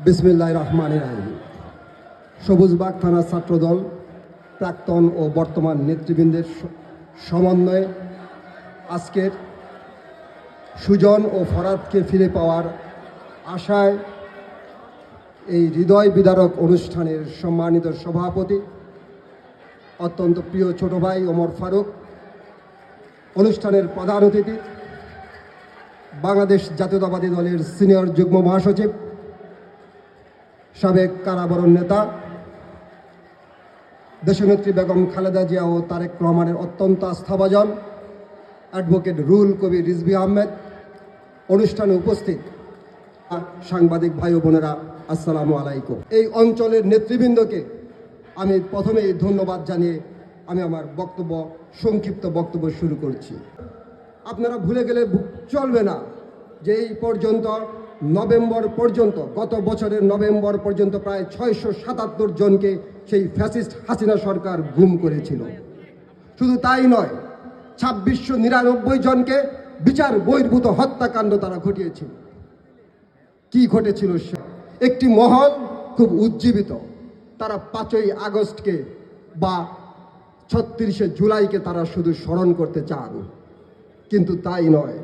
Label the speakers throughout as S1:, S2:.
S1: বিসমিল্লাহির রহমানির রহিম। সবুজবাগ থানা ছাত্রদল প্রাক্তন ও বর্তমান নেতৃবৃন্দের সমন্বয়ে আজকের সুজন ও ফরাদকে ফিরে পাওয়ার আশায় এই হৃদয় বিদারক অনুষ্ঠানের সম্মানিত সভাপতি অত্যন্ত প্রিয় ছোট ভাই ওমর ফারুক, অনুষ্ঠানের প্রধান অতিথি বাংলাদেশ জাতীয়তাবাদী দলের সিনিয়র যুগ্ম মহাসচিব, সাবেক কারাবরণ নেতা দেশনেত্রী বেগম খালেদা জিয়া ও তারেক রহমানের অত্যন্ত আস্থাভাজন অ্যাডভোকেট রুহুল কবির রিজভী আহমেদ, অনুষ্ঠানে উপস্থিত সাংবাদিক ভাই ও বোনেরা, আসসালামু আলাইকুম। এই অঞ্চলের নেতৃবৃন্দকে আমি প্রথমেই ধন্যবাদ জানিয়ে আমি আমার সংক্ষিপ্ত বক্তব্য শুরু করছি। আপনারা ভুলে গেলে চলবে না যে এই পর্যন্ত গত বছরের নভেম্বর পর্যন্ত প্রায় 677 জনকে সেই ফ্যাসিস্ট হাসিনা সরকার গুম করেছিল। শুধু তাই নয়, 2699 জনকে বিচার বহির্ভূত হত্যাকাণ্ড তারা ঘটিয়েছিল। কি ঘটেছিল? একটি মহল খুব উজ্জীবিত, তারা 5ই আগস্টকে বা 36শে জুলাইকে তারা শুধু স্মরণ করতে চান, কিন্তু তাই নয়।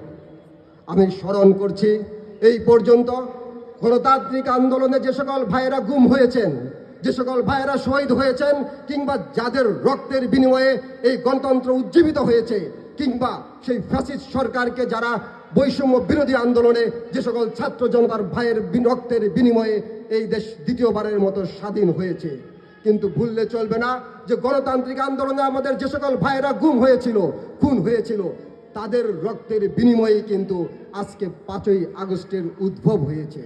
S1: আমি স্মরণ করছি এই পর্যন্ত গণতান্ত্রিক আন্দোলনে যে সকল ভাইয়েরা গুম হয়েছেন, যে সকল ভাইয়েরা শহীদ হয়েছেন, কিংবা যাদের রক্তের বিনিময়ে এই গণতন্ত্র উজ্জীবিত হয়েছে, কিংবা সেই ফ্যাসিস্ট সরকারকে যারা বৈষম্য বিরোধী আন্দোলনে যে সকল ছাত্র জনতার ভাইয়ের রক্তের বিনিময়ে এই দেশ দ্বিতীয়বারের মতো স্বাধীন হয়েছে। কিন্তু ভুললে চলবে না যে গণতান্ত্রিক আন্দোলনে আমাদের যে সকল ভাইয়েরা গুম হয়েছিল, খুন হয়েছিল, তাদের রক্তের বিনিময়ে কিন্তু আজকে 5ই আগস্টের উদ্ভব হয়েছে।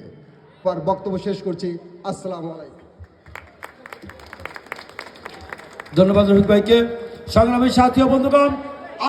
S1: বক্তব্য শেষ করছি। আসসালামু আলাইকুম।
S2: ধন্যবাদ রফিক ভাইকে। সংগ্রামী সাথী ও বন্ধুগণ,